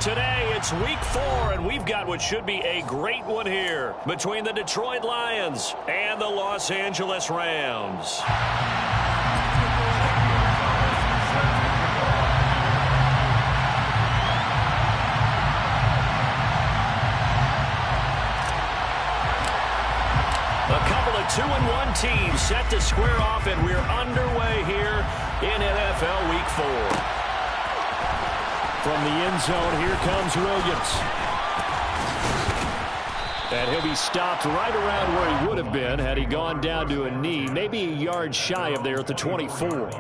Today, it's week 4, and we've got what should be a great one here between the Detroit Lions and the Los Angeles Rams. A couple of 2-1 teams set to square off, and we're underway here in NFL Week 4. From the end zone, here comes Williams. And he'll be stopped right around where he would have been had he gone down to a knee, maybe a yard shy of there at the 24.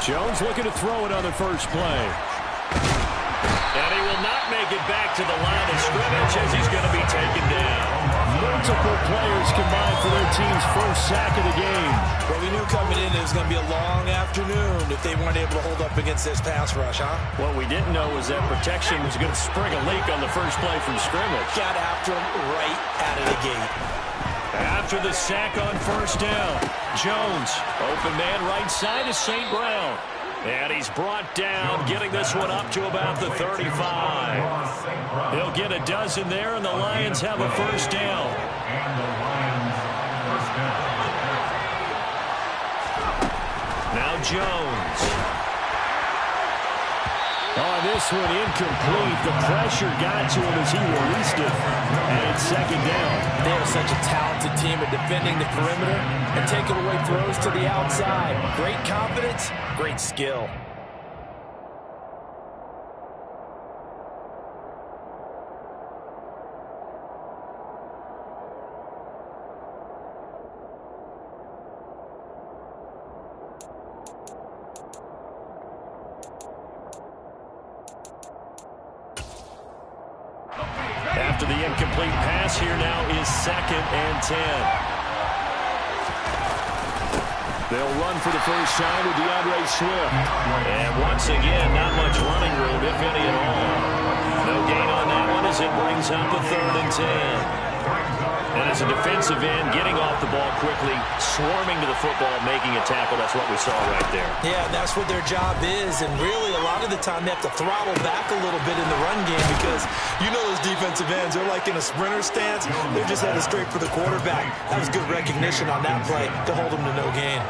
Jones looking to throw it on the first play. And he will not make it back to the line of scrimmage as he's going to be taken down. Multiple players combined for their team's first sack of the game. Well, we knew coming in it was going to be a long afternoon if they weren't able to hold up against this pass rush, huh? What we didn't know was that protection was going to spring a leak on the first play from scrimmage. Got after him right out of the gate. After the sack on first down, Jones, open man right side is St. Brown. And he's brought down, getting this one up to about the 35. He'll get a dozen there, and the Lions have a first down. Now Jones. On this one, incomplete. The pressure got to him as he released it. And it's second down. They are such a talented team at defending the perimeter and taking away throws to the outside. Great confidence, great skill. After the incomplete pass, here now is 2nd and 10. They'll run for the first time with DeAndre Swift. And once again, not much running room, if any at all. No gain on that one as it brings up a 3rd and 10. And as a defensive end, getting off the ball quickly, swarming to the football, making a tackle, that's what we saw right there. Yeah, that's what their job is, and really a lot of the time they have to throttle back a little bit in the run game because you know those defensive ends, they're like in a sprinter stance. They're just headed straight for the quarterback. That was good recognition on that play to hold them to no gain.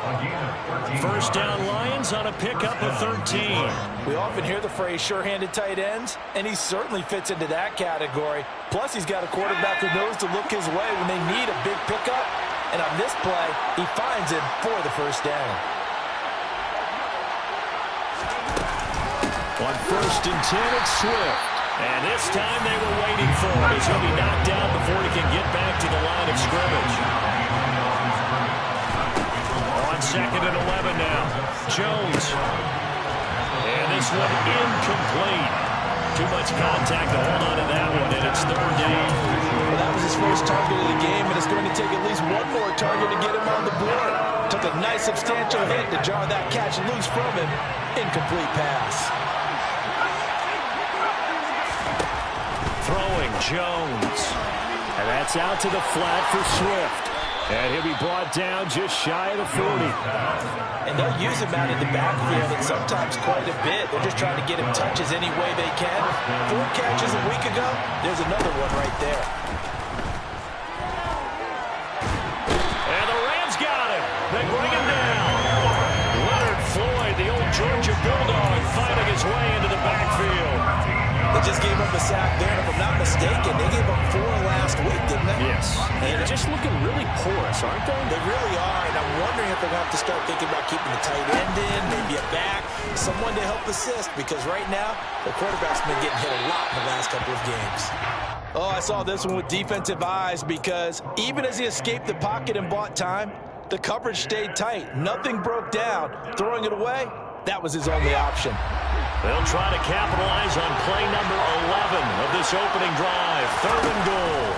First down Lions on a pickup of 13. We often hear the phrase sure-handed tight ends, and he certainly fits into that category. Plus, he's got a quarterback who knows to look his way when they need a big pickup. And on this play, he finds it for the first down. On 1st and 10, it's Swift. And this time they were waiting for him as he'll be knocked down before he can get back to the line of scrimmage. On 2nd and 11 now, Jones. And this one incomplete. Too much contact to hold on to that one, and it's 3rd down. Well, that was his first target of the game, and it's going to take at least one more target to get him on the board. Took a nice substantial hit to jar that catch loose from him. Incomplete pass. Throwing Jones. And that's out to the flat for Swift. And he'll be brought down just shy of the 40. And they'll use him out in the backfield, and sometimes quite a bit. They're just trying to get him touches any way they can. 4 catches a week ago. There's another one right there. And the Rams got him. They bring him down. Leonard Floyd, the old Georgia Bulldog, fighting his way into the backfield. They just gave up a sack there, and if I'm not mistaken, they gave up 4 last week, didn't they? Yes. And they're just looking really porous, aren't they? They really are, and I'm wondering if they're going to have to start thinking about keeping the tight end in, maybe a back, someone to help assist, because right now, the quarterback's been getting hit a lot in the last couple of games. Oh, I saw this one with defensive eyes because even as he escaped the pocket and bought time, the coverage stayed tight. Nothing broke down. Throwing it away, that was his only option. They'll try to capitalize on play number 11 of this opening drive. 3rd and goal.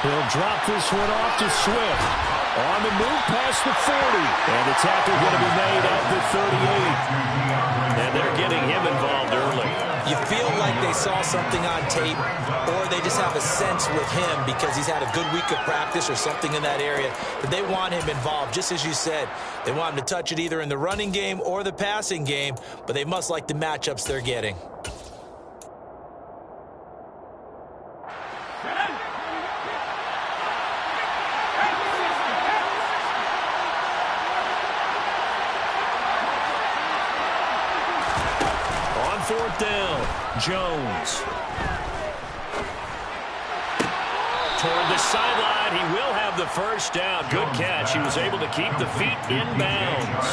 He'll drop this one off to Swift. On the move past the 40. And the tackle going to be made at the 38. And they're getting him involved early. You feel like they saw something on tape, or they just have a sense with him because he's had a good week of practice or something in that area that they want him involved. Just as you said, they want him to touch it either in the running game or the passing game, but they must like the matchups they're getting. Fourth down, Jones. Toward the sideline, he will have the first down. Good catch. He was able to keep the feet in bounds.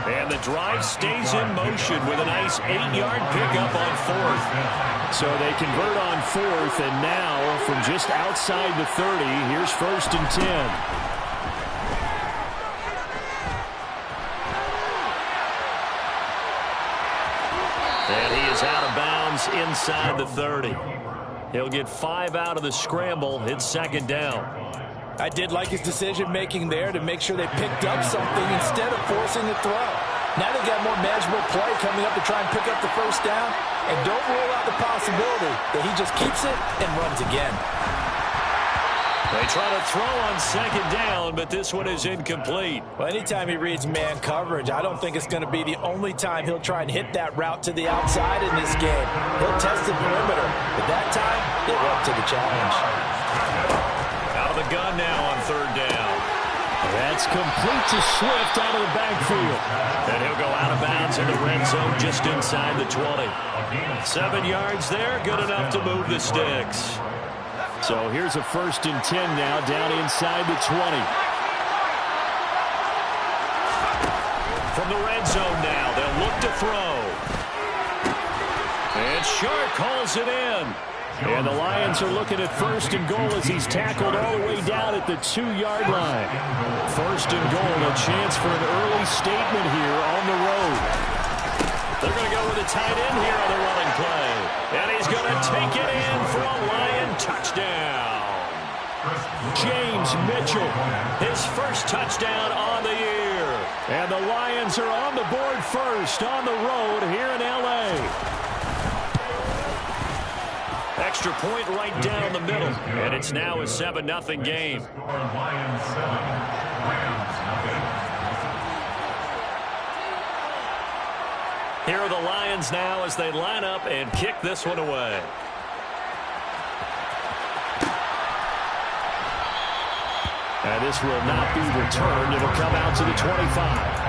And the drive stays in motion with a nice 8-yard pickup on fourth. So they convert on fourth, and now from just outside the 30, here's 1st and 10. And he is out of bounds inside the 30. He'll get 5 out of the scramble. It's 2nd down. I did like his decision-making there to make sure they picked up something instead of forcing the throw. Now they've got more manageable play coming up to try and pick up the first down. And don't rule out the possibility that he just keeps it and runs again. They try to throw on 2nd down, but this one is incomplete. Well, anytime he reads man coverage, I don't think it's going to be the only time he'll try and hit that route to the outside in this game. He'll test the perimeter, but that time, they were up to the challenge. Out of the gun now on 3rd down. That's complete to Swift out of the backfield. And he'll go out of bounds in the red zone just inside the 20. 7 yards there, good enough to move the sticks. So here's a 1st and 10 now down inside the 20. From the red zone now, they'll look to throw. And Sharp calls it in. And the Lions are looking at 1st and goal as he's tackled all the way down at the 2-yard line. 1st and goal, a chance for an early statement here on the road. They're going to go with a tight end here on the running play. And he's going to take it in for a Lion touchdown. James Mitchell. His first touchdown on the year. And the Lions are on the board first on the road here in L.A. Extra point right down the middle. And it's now a 7-0 game. Lions 7, Rams nothing. Here are the Lions now as they line up and kick this one away. And this will not be returned. It'll come out to the 25.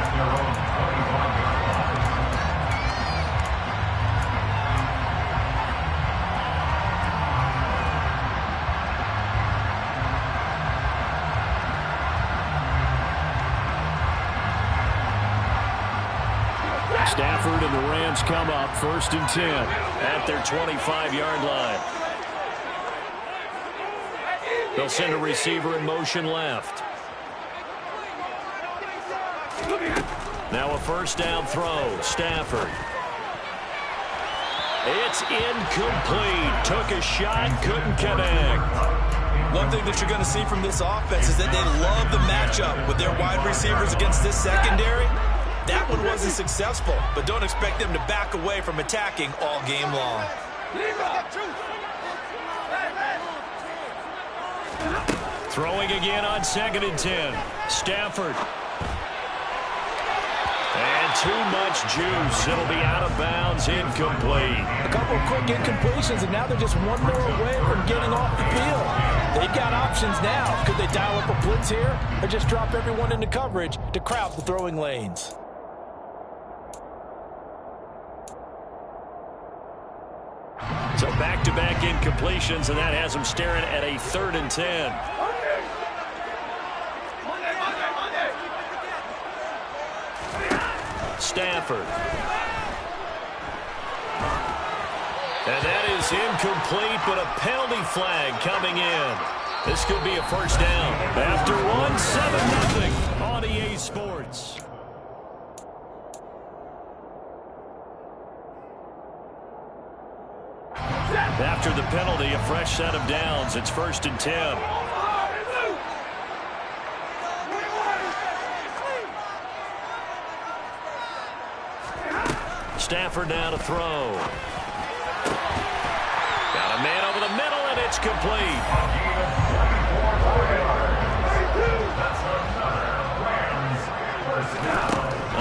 Stafford and the Rams come up 1st and 10 at their 25-yard line. They'll send a receiver in motion left. Now a 1st down throw. Stafford. It's incomplete. Took a shot, couldn't connect. One thing that you're going to see from this offense is that they love the matchup with their wide receivers against this secondary. That one wasn't successful, but don't expect them to back away from attacking all game long. Throwing again on 2nd and 10. Stafford. And too much juice. It'll be out of bounds, incomplete. A couple of quick incompletions, and now they're just one more away from getting off the field. They've got options now. Could they dial up a blitz here or just drop everyone into coverage to crowd the throwing lanes? So back-to-back incompletions, and that has them staring at a 3rd and 10. Stafford. And that is incomplete, but a penalty flag coming in. This could be a 1st down. After one, 7-0 on EA Sports. After the penalty, a fresh set of downs. It's 1st and 10. Stafford now to throw. Got a man over the middle, and it's complete.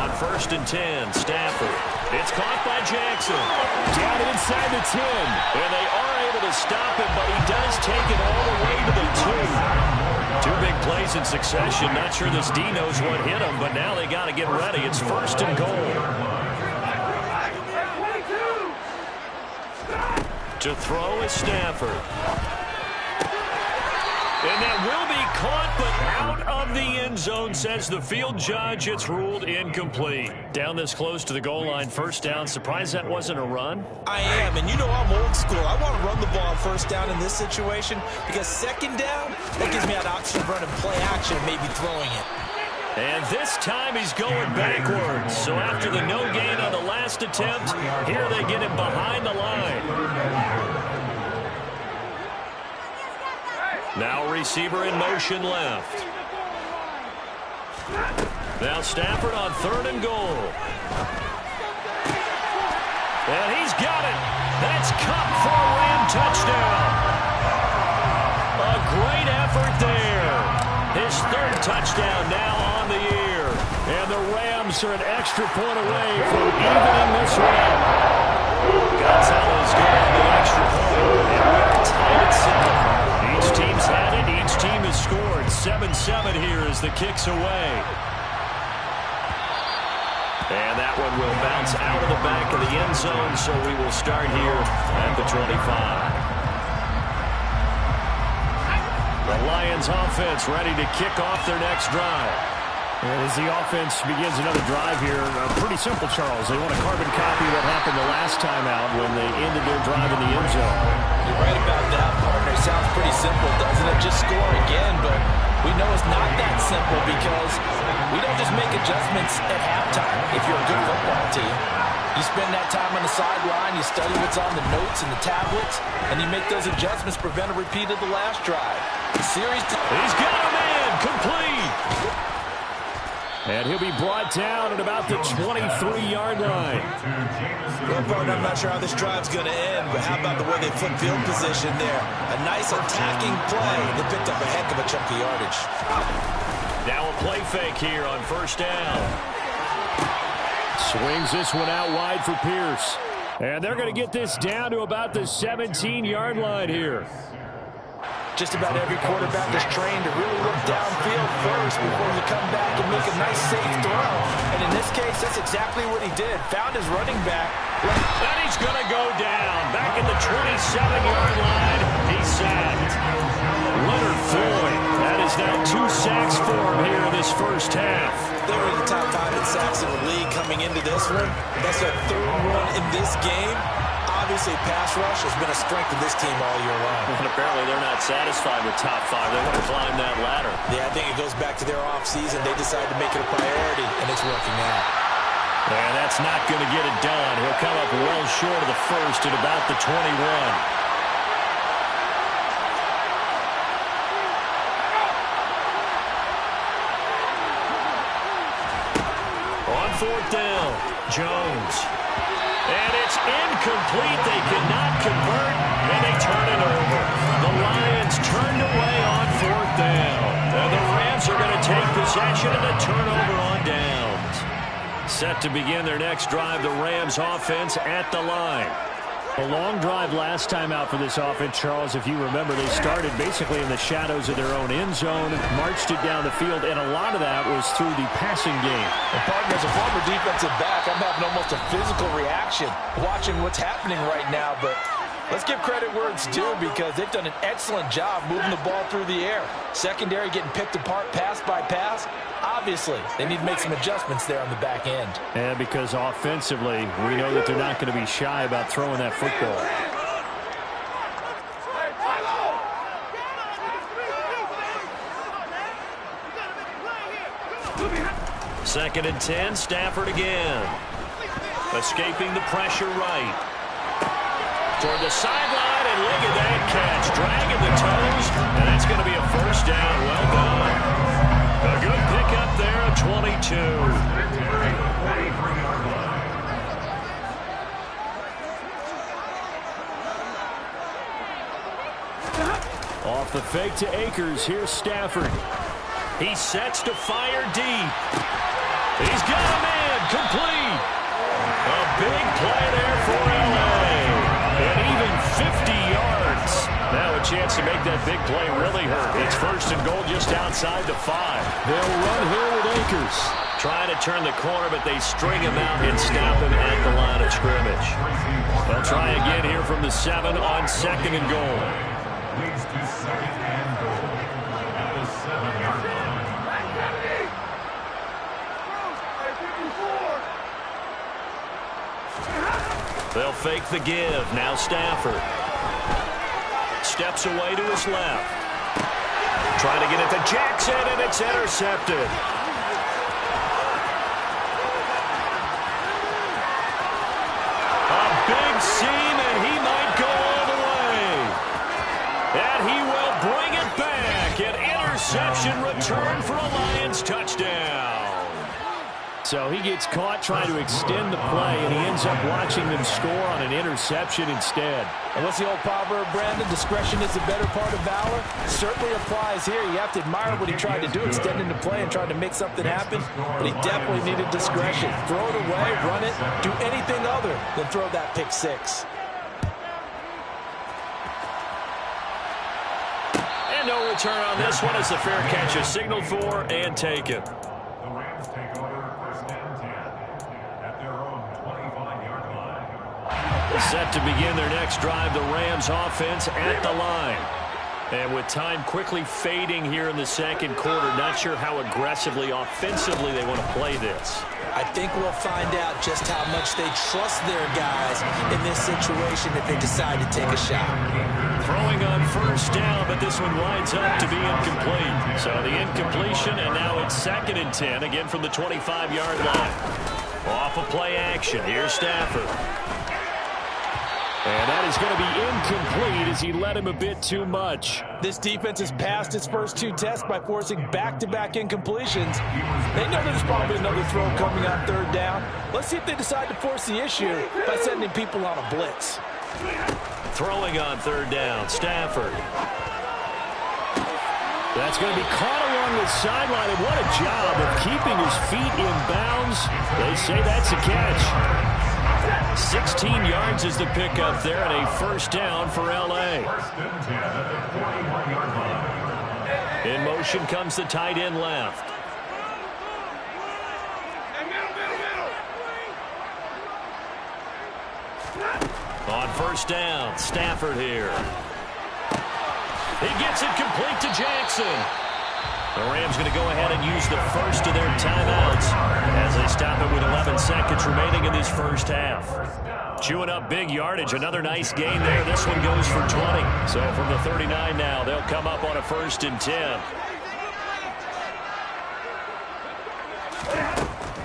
On 1st and 10, Stafford. It's caught by Jackson. Down inside the 10. And they are able to stop him, but he does take it all the way to the 2. Two big plays in succession. Not sure this D knows what hit him, but now they got to get ready. It's 1st and goal. To throw is Stafford. And that will be caught, but out of the end zone, says the field judge. It's ruled incomplete. Down this close to the goal line, 1st down. Surprised that wasn't a run? I am, and you know I'm old school. I want to run the ball on 1st down in this situation because 2nd down, that gives me an option to run and play action and maybe throwing it. And this time he's going backwards. So after the no gain on the last attempt, here they get him behind the line. Now receiver in motion left. Now Stafford on 3rd and goal. And he's got it. That's Cup for a Ram touchdown. A great effort there. His 3rd touchdown now on the year. And the Rams are an extra point away from evening this one out. Gonzalez got on the extra point. And we're tied at 7. Each team's had it. Each team has scored. 7-7 here as the kick's away. And that one will bounce out of the back of the end zone, so we will start here at the 25. The Lions offense ready to kick off their next drive. And as the offense begins another drive here, pretty simple, Charles. They want to carbon copy what happened the last time out when they ended their drive in the end zone. You're right about that, partner. Sounds pretty simple, doesn't it? Just score again, but we know it's not that simple because we don't just make adjustments at halftime if you're a good football team. You spend that time on the sideline, you study what's on the notes and the tablets, and you make those adjustments to prevent a repeat of the last drive. The series... He's got a man complete. And he'll be brought down at about the 23-yard line. Well, partner, I'm not sure how this drive's going to end, but how about the way they flip field position there? A nice attacking play. They picked up a heck of a chunk of yardage. Now a play fake here on 1st down. Swings this one out wide for Pierce. And they're going to get this down to about the 17-yard line here. Just about every quarterback is trained to really look downfield first before you come back and make a nice safe throw. And in this case, that's exactly what he did. Found his running back. And he's going to go down. Back at the 27-yard line. He's sacked. Leonard Floyd. That is now 2 sacks for him here in this 1st half. They were in the top 5 in sacks in the league coming into this one. That's their 3rd one in this game. Obviously, pass rush has been a strength of this team all year long. And apparently they're not satisfied with top 5. They want to climb that ladder. Yeah, I think it goes back to their offseason. They decided to make it a priority, and it's working out. And that's not going to get it done. He'll come up well short of the 1st at about the 21. On 4th down, Jones. And it's incomplete. They cannot convert, and they turn it over. The Lions turned away on 4th down. And the Rams are going to take possession of the turnover on downs. Set to begin their next drive, the Rams offense at the line. A long drive last time out for this offense, Charles. If you remember, they started basically in the shadows of their own end zone, marched it down the field, and a lot of that was through the passing game. And partner, as a former defensive back, I'm having almost a physical reaction watching what's happening right now. But let's give credit where it's due because they've done an excellent job moving the ball through the air. Secondary getting picked apart pass by pass. Obviously, they need to make some adjustments there on the back end. And because offensively, we know that they're not going to be shy about throwing that football. 2nd and 10, Stafford again. Escaping the pressure right. Toward the sideline, and look at that catch. Dragging the toes, and that's going to be a 1st down. Well done. A good pickup there at 22. Off the fake to Akers. Here's Stafford. He sets to fire deep. He's got a man complete. A big play there for L.A. And even 50 yards. Now a chance to make that big play really hurt. It's first and goal just outside the 5. They'll run here with Akers. Trying to turn the corner, but they string him out and stop him at the line of scrimmage. They'll try again here from the 7 on second and goal. Leads to second and goal at the 7-yard line. They'll fake the give. Now Stafford. Steps away to his left. Trying to get it to Jackson, and it's intercepted. A big seam, and he might go all the way. And he will bring it back. An interception return for a Lions touchdown. So he gets caught trying to extend the play, and he ends up watching them score on an interception instead. And what's the old proverb, Brandon? Discretion is the better part of valor. Certainly applies here. You have to admire what he tried to do, extending the play and trying to make something happen. But he definitely needed discretion. Throw it away, run it, do anything other than throw that pick 6. And no return on this one as the fair catch is signaled for and taken. The Rams take over first and 10 at their own 25-yard line. Set to begin their next drive, the Rams offense at the line. And with time quickly fading here in the second quarter, not sure how aggressively, offensively they want to play this. I think we'll find out just how much they trust their guys in this situation if they decide to take a shot. Throwing on first down, but this one winds up to be incomplete. So the incompletion, and now it's second and 10, again from the 25-yard line. Off of play action, here's Stafford. And that is going to be incomplete as he led him a bit too much. This defense has passed its first 2 tests by forcing back-to-back incompletions. They know there's probably another throw coming on third down. Let's see if they decide to force the issue by sending people on a blitz. Throwing on third down, Stafford. That's going to be caught along the sideline, and what a job of keeping his feet in bounds. They say that's a catch. 16 yards is the pickup there, and a first down for L.A. First and 10 at the 41-yard line. In motion comes the tight end left. On first down, Stafford here. He gets it complete to Jackson. The Rams going to go ahead and use the first of their timeouts as they stop it with 11 seconds remaining in this first half. Chewing up big yardage. Another nice gain there. This one goes for 20. So from the 39 now, they'll come up on a first and 10.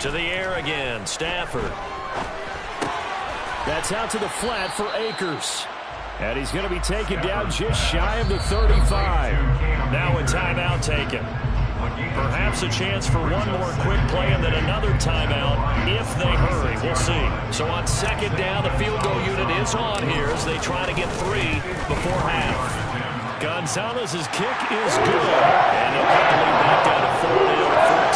To the air again, Stafford. That's out to the flat for Akers. And he's going to be taken down just shy of the 35. Now a timeout taken. Perhaps a chance for one more quick play and then another timeout if they hurry. We'll see. So on second down, the field goal unit is on here as they try to get 3 before half. Gonzalez's kick is good. And they'll cut the lead back down to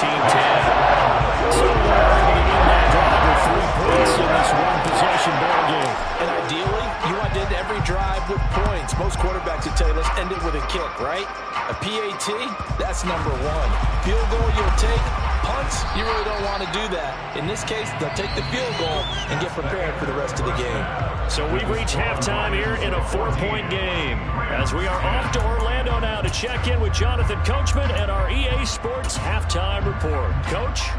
14-10. So they're able to win that drive with 3 points in this one-possession ball game. And ideally, you want to end every drive with points. Most quarterbacks would tell you, let's end it with a kick, right? A PAT, that's number 1. Field goal you'll take. Punts, you really don't want to do that. In this case, they'll take the field goal and get prepared for the rest of the game. So we've reached halftime here in a 4-point game. As we are off to Orlando now to check in with Jonathan Coachman and our EA Sports Halftime Report. Coach?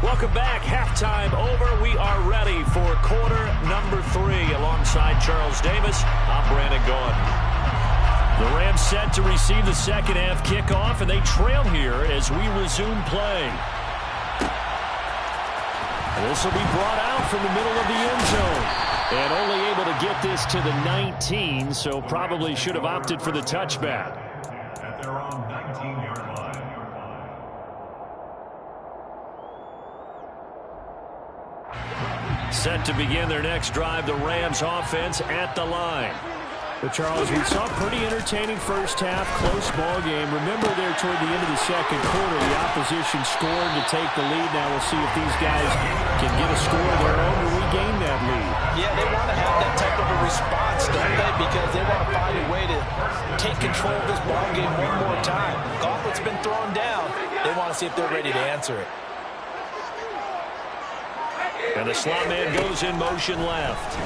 Welcome back. Halftime over. We are ready for quarter number 3. Alongside Charles Davis, I'm Brandon Gordon. The Rams set to receive the second half kickoff, and they trail here as we resume play. This will be brought out from the middle of the end zone. And only able to get this to the 19, so probably should have opted for the touchback. At their own 19-yard line. Set to begin their next drive, the Rams offense at the line. But, Charles, we saw a pretty entertaining first half, close ball game. Remember there toward the end of the second quarter, the opposition scored to take the lead. Now we'll see if these guys can get a score of their own to regain that lead. Yeah, they want to have that type of a response, don't they? Because they want to find a way to take control of this ball game one more time. Gauntlet's been thrown down. They want to see if they're ready to answer it. And the slot man goes in motion left.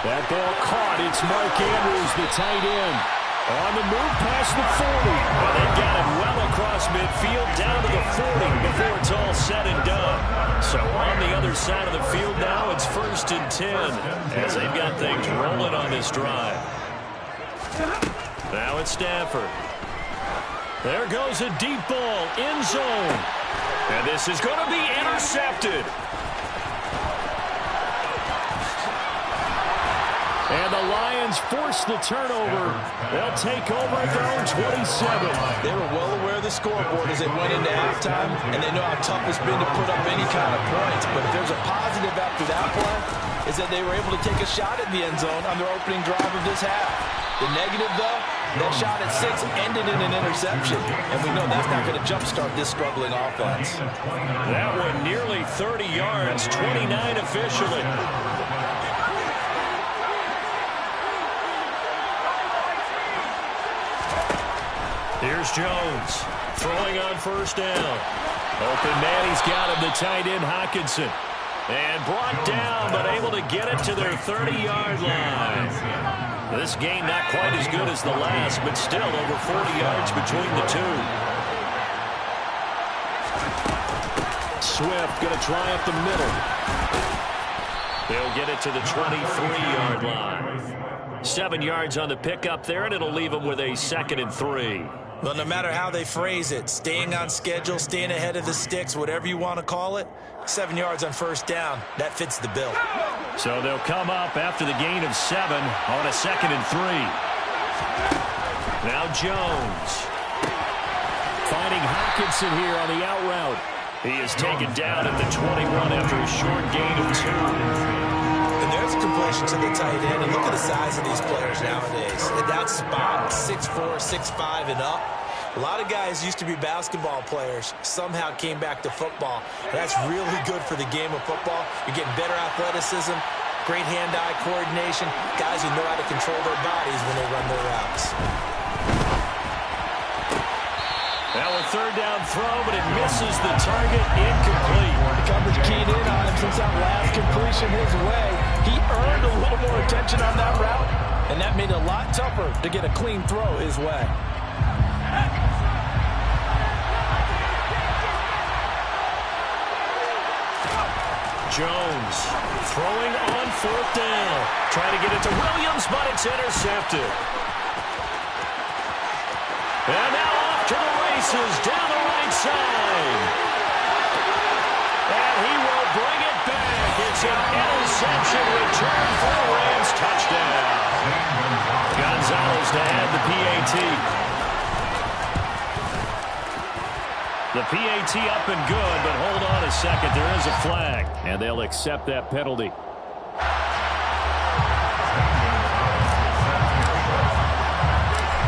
That ball caught. It's Mark Andrews, the tight end. On the move past the 40. Well, they've got him well across midfield, down to the 40 before it's all said and done. So on the other side of the field now, it's 1st and 10 as they've got things rolling on this drive. Now it's Stafford. There goes a deep ball, end zone. And this is going to be intercepted. And the Lions force the turnover. They'll take over at their own 27. They were well aware of the scoreboard as they went into halftime, and they know how tough it's been to put up any kind of points. But if there's a positive after that play, is that they were able to take a shot at the end zone on their opening drive of this half. The negative, though, that shot at 6 ended in an interception. And we know that's not going to jumpstart this struggling offense. That one nearly 30 yards, 29 officially. Here's Jones, throwing on 1st down. Open man, he's got him, the tight end Hockenson. And brought down, but able to get it to their 30-yard line. This game not quite as good as the last, but still over 40 yards between the two. Swift going to try up the middle. They'll get it to the 23-yard line. 7 yards on the pickup there, and it'll leave them with a 2nd and 3. Well, no matter how they phrase it, staying on schedule, staying ahead of the sticks, whatever you want to call it, 7 yards on 1st down, that fits the bill. So they'll come up after the gain of 7 on a 2nd and 3. Now Jones. Finding Hockenson here on the out route. He is taken down at the 21 after a short gain of 2. And there's a completion to the tight end. And look at the size of these players nowadays. At that spot, 6'4", 6'5", and up. A lot of guys used to be basketball players, somehow came back to football. And that's really good for the game of football. You're getting better athleticism, great hand-eye coordination, guys who know how to control their bodies when they run their routes. Now a 3rd down throw, but it misses the target, incomplete. The coverage keyed in on him since that last completion his way. He earned a little more attention on that route, and that made it a lot tougher to get a clean throw his way. Jones throwing on 4th down. Trying to get it to Williams, but it's intercepted. And now off to the races down the right side. And he will bring it back. It's an interception return for the Rams. Touchdown. Gonzalez to add the PAT. The PAT up and good, but hold on a second. There is a flag. And they'll accept that penalty.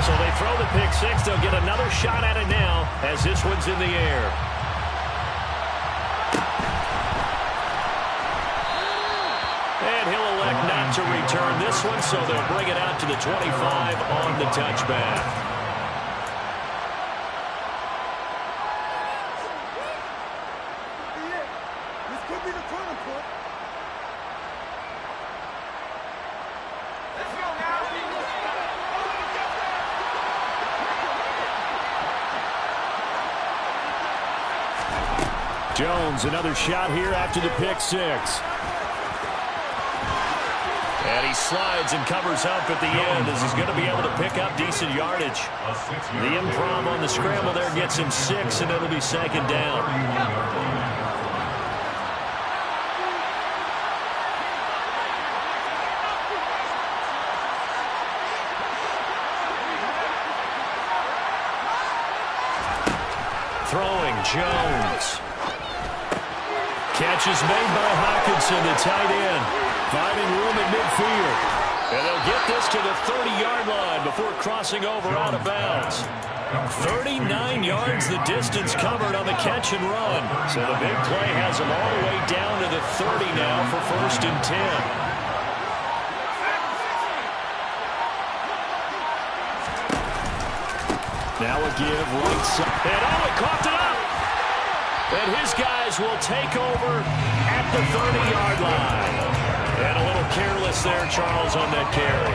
So they throw the pick 6. They'll get another shot at it now as this one's in the air. And he'll elect not to return this one, so they'll bring it out to the 25 on the touchback. Jones, another shot here after the pick 6. And he slides and covers up at the end as he's going to be able to pick up decent yardage. The improv on the scramble there gets him 6, and it'll be 2nd down. Throwing, Jones. Catch is made by Hockenson, the tight end. Finding room at midfield. And they'll get this to the 30-yard line before crossing over out of bounds. 39 yards the distance covered on the catch and run. So the big play has them all the way down to the 30 now for 1st and 10. Now a give right side. And he coughed it up. And his guys will take over at the 30-yard line. And a little careless there, Charles, on that carry.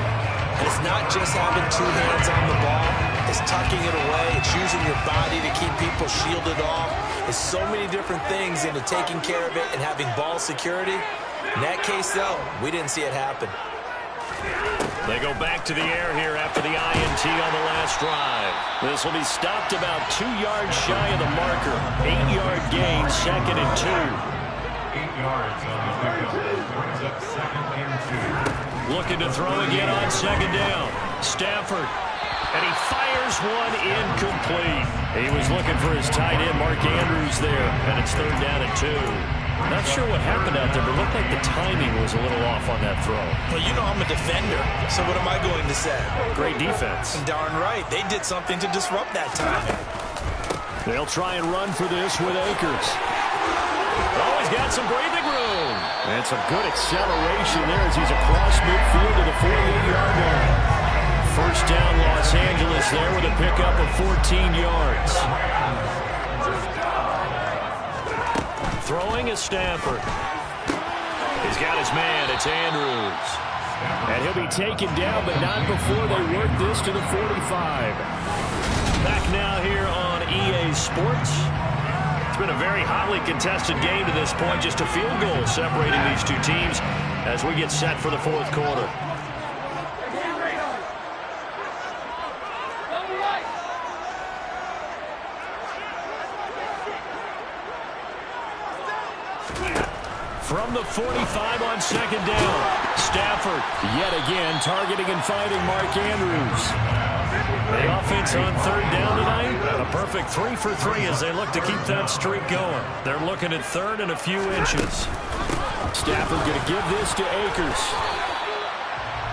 It's not just having 2 hands on the ball. It's tucking it away. It's using your body to keep people shielded off. There's so many different things into taking care of it and having ball security. In that case, though, we didn't see it happen. They go back to the air here after the INT on the last drive. This will be stopped about 2 yards shy of the marker. 8-yard gain, 2nd and 2. 8 yards on the pickup. Brings up 2nd and 2. Looking to throw again on 2nd down. Stafford. And he fires one incomplete. He was looking for his tight end, Mark Andrews, there. And it's 3rd down and 2. Not sure what happened out there, but it looked like the timing was a little off on that throw. Well, you know I'm a defender, so what am I going to say? Great defense. Darn right. They did something to disrupt that timing. They'll try and run for this with Akers. Oh, he's got some breathing room. And some good acceleration there as he's across midfield to the 48-yard line. 1st down, Los Angeles there with a pickup of 14 yards. Throwing is Stafford. He's got his man. It's Andrews. And he'll be taken down, but not before they work this to the 45. Back now here on EA Sports. It's been a very hotly contested game to this point. Just a field goal separating these two teams as we get set for the 4th quarter. From the 45 on 2nd down. Stafford yet again targeting and finding Mark Andrews. The offense on 3rd down tonight. A perfect 3 for 3 as they look to keep that streak going. They're looking at 3rd and a few inches. Stafford going to give this to Akers.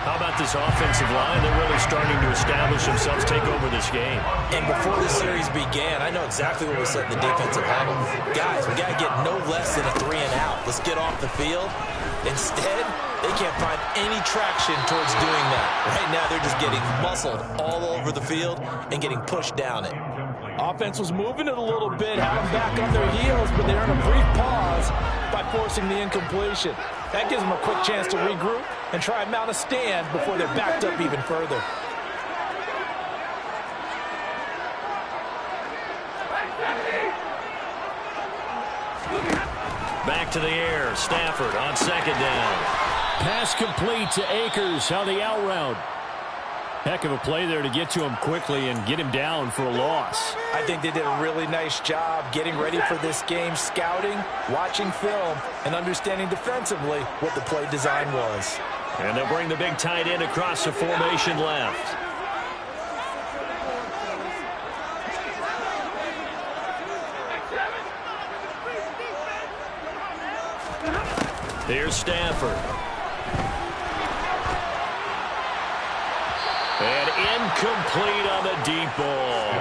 How about this offensive line? They're really starting to establish themselves, take over this game. And before the series began, I know exactly what was said in the defensive huddle. Guys, we got to get no less than a 3 and out. Let's get off the field. Instead, they can't find any traction towards doing that. Right now, they're just getting muscled all over the field and getting pushed down it. Offense was moving it a little bit, having back on their heels, but they're in a brief pause by forcing the incompletion. That gives them a quick chance to regroup and try and mount a stand before they're backed up even further. Back to the air. Stafford on 2nd down. Pass complete to Akers on the out route. Heck of a play there to get to him quickly and get him down for a loss. I think they did a really nice job getting ready for this game, scouting, watching film, and understanding defensively what the play design was. And they'll bring the big tight end across the formation left. Here's Stafford. And incomplete on the deep ball.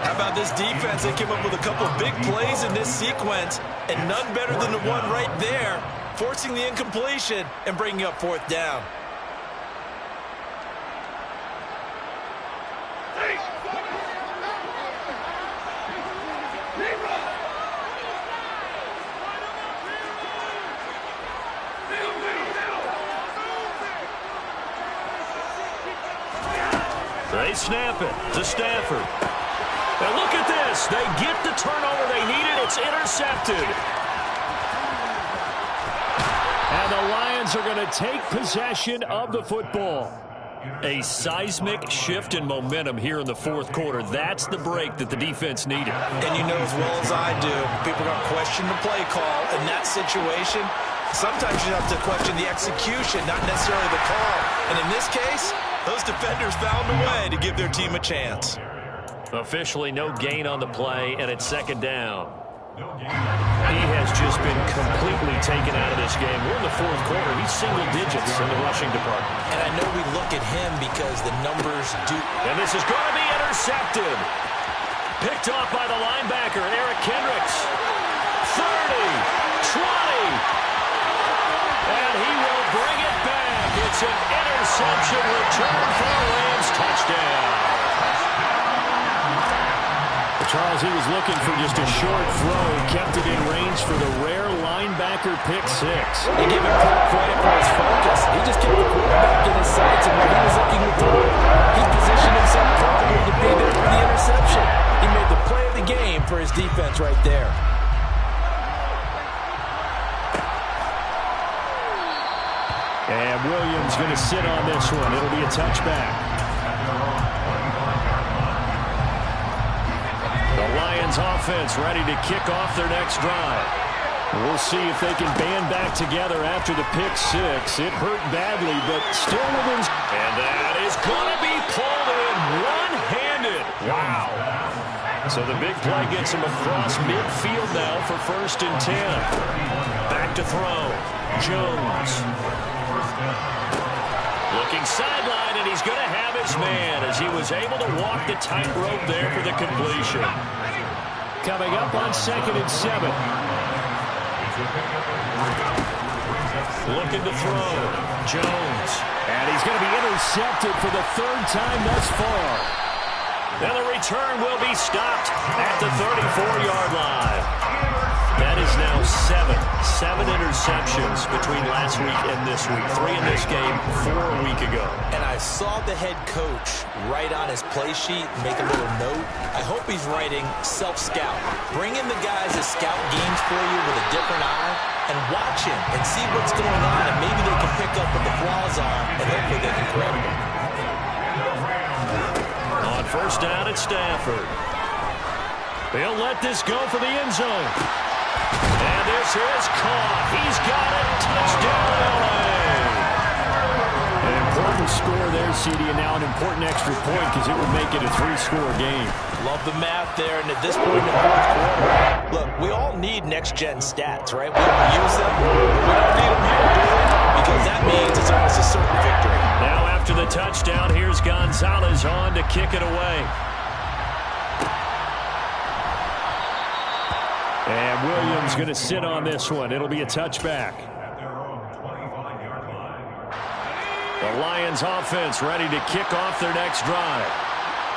How about this defense? They came up with a couple of big plays in this sequence, and none better than the one right there, forcing the incompletion and bringing up 4th down. They snap it to Stafford. And look at this. They get the turnover they needed. It's intercepted. And the Lions are going to take possession of the football. A seismic shift in momentum here in the 4th quarter. That's the break that the defense needed. And you know as well as I do, people are going to question the play call in that situation. Sometimes you have to question the execution, not necessarily the call. And in this case, those defenders found a way to give their team a chance. Officially no gain on the play, and it's second down. He has just been completely taken out of this game. We're in the fourth quarter. He's single digits in the rushing department. And I know we look at him because the numbers do. And this is going to be intercepted. Picked off by the linebacker, Eric Kendricks. 30, 20. And he will bring it back. It's an interception return for the Rams touchdown. Charles, he was looking for just a short throw, kept it in range for the rare linebacker pick six. They give him credit for his focus. He just kept the quarterback in his sights, and when he was looking to throw, he positioned himself comfortably to be there for the interception. He made the play of the game for his defense right there. And Williams going to sit on this one. It'll be a touchback. Lions offense ready to kick off their next drive. We'll see if they can band back together after the pick six. It hurt badly, but still within. And that is going to be pulled in one-handed. Wow. So the big play gets him across midfield now for 1st and 10. Back to throw. Jones. Looking sideline, and he's going to have his man as he was able to walk the tightrope there for the completion. Coming up on 2nd and 7. Looking to throw. Jones. And he's going to be intercepted for the 3rd time thus far. And the return will be stopped at the 34-yard line. That is now 7 interceptions between last week and this week. 3 in this game, 4 a week ago. And I saw the head coach write on his play sheet, make a little note. I hope he's writing self-scout. Bring in the guys that scout games for you with a different eye and watch him and see what's going on, and maybe they can pick up what the flaws are, and hopefully they can correct them. On 1st down at Stafford. They'll let this go for the end zone. And this is caught. He's got it. Touchdown, LA. An important score there, CD, and now an important extra point because it would make it a 3-score game. Love the math there, and at this point in the fourth quarter, look, we all need next-gen stats, right? We don't use them. We don't need them here, do we? Because that means it's almost a certain victory. Now after the touchdown, here's Gonzalez on to kick it away. And Williams going to sit on this one. It'll be a touchback. The Lions offense ready to kick off their next drive.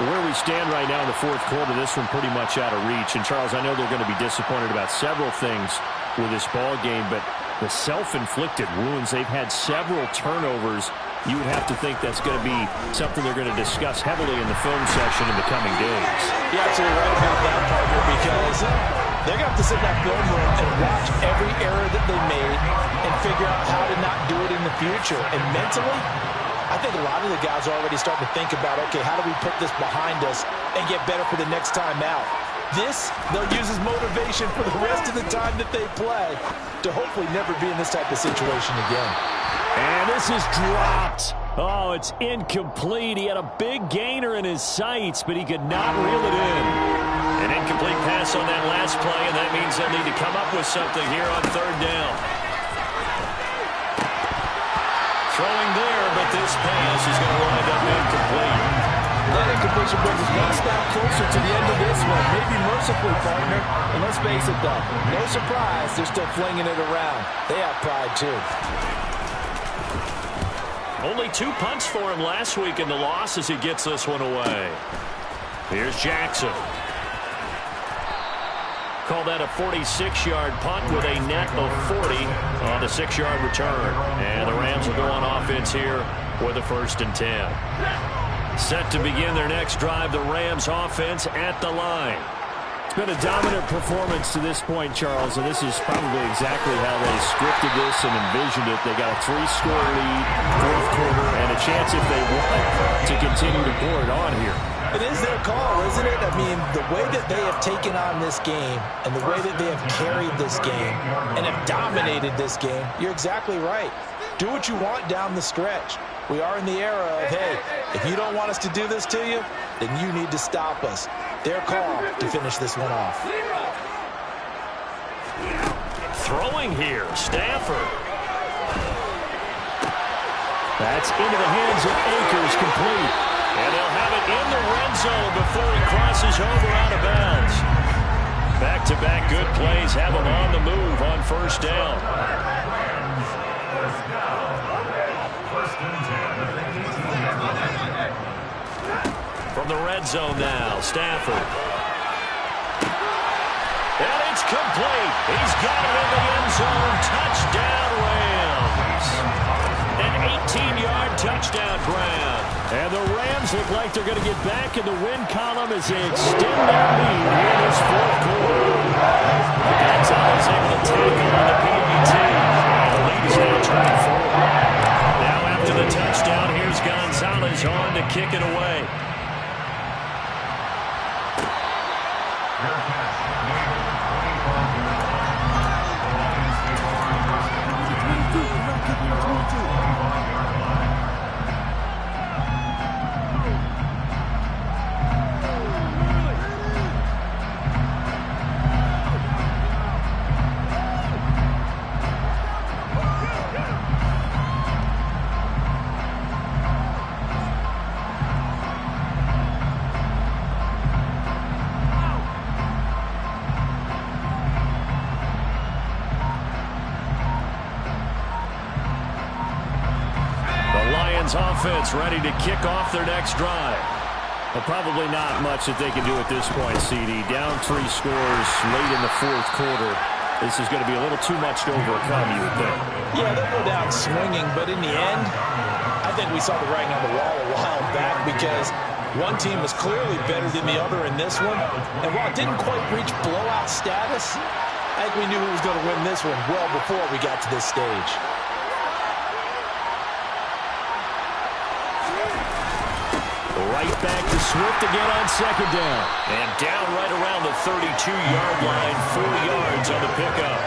Where we stand right now in the fourth quarter, this one pretty much out of reach. And, Charles, I know they're going to be disappointed about several things with this ball game, but the self-inflicted wounds, they've had several turnovers. You would have to think that's going to be something they're going to discuss heavily in the film session in the coming days. You're absolutely right about that, partner, because they're going to have to sit in that film room and watch every error that they made and figure out how to not do it in the future. And mentally, I think a lot of the guys are already starting to think about, okay, how do we put this behind us and get better for the next time out? This, they'll use as motivation for the rest of the time that they play to hopefully never be in this type of situation again. And this is dropped. Oh, it's incomplete. He had a big gainer in his sights, but he could not reel it in. An incomplete pass on that last play, and that means they'll need to come up with something here on 3rd down. Throwing there, but this pass is going to wind up incomplete. That incompletion brings us one step closer to the end of this one. Maybe mercifully, partner. And let's face it, though, no surprise, they're still flinging it around. They have pride, too. Only 2 punts for him last week in the loss as he gets this one away. Here's Jackson. Call that a 46-yard punt with a net of 40 on the 6-yard return. And the Rams will go on offense here with a 1st and 10. Set to begin their next drive, the Rams offense at the line. It's been a dominant performance to this point, Charles, and this is probably exactly how they scripted this and envisioned it. They got a 3-score lead, fourth quarter, and a chance if they want to continue to pour it on here. It is their call, isn't it? I mean, the way that they have taken on this game and the way that they have carried this game and have dominated this game, you're exactly right. Do what you want down the stretch. We are in the era of, hey, if you don't want us to do this to you, then you need to stop us. Their call to finish this one off. Throwing here, Stafford. That's into the hands of Akers, complete. And they'll have it in the red zone before he crosses over out of bounds. Back-to-back good plays have him on the move on first down. From the red zone now, Stafford. And it's complete. He's got it in the end zone. Touchdown, Rams. An 18-yard touchdown grab. And the Rams look like they're going to get back in the win column as they extend their lead here in this fourth quarter. Gonzalez able to tackle on the PBT. The lead is now turning forward. Now after the touchdown, here's Gonzalez on to kick it away. Offense ready to kick off their next drive. Well, probably not much that they can do at this point, CD. Down 3 scores late in the fourth quarter. This is going to be a little too much to overcome, you would think. Yeah, they'll go down swinging, but in the end, I think we saw the writing on the wall a while back because one team was clearly better than the other in this one. And while it didn't quite reach blowout status, I think we knew who was going to win this one well before we got to this stage. Right back to Swift again on second down. And down right around the 32-yard line, 4 yards on the pickup.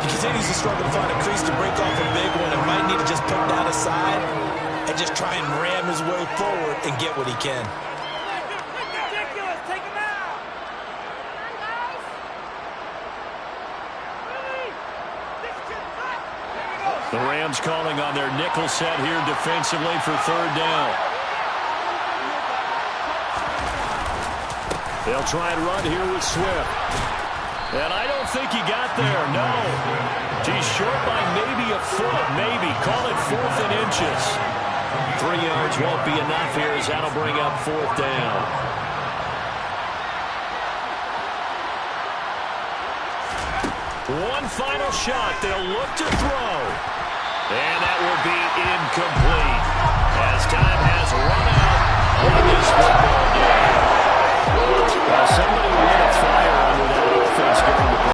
He continues to struggle to find a crease to break off a big one and might need to just put that aside and just try and ram his way forward and get what he can. Take him out. The Rams calling on their nickel set here defensively for third down. They'll try and run here with Swift. And I don't think he got there, no. He's short by maybe a foot, maybe. Call it 4th and inches. 3 yards won't be enough here as that'll bring up fourth down. One final shot. They'll look to throw. And that will be incomplete as time has run out on this football game. Well,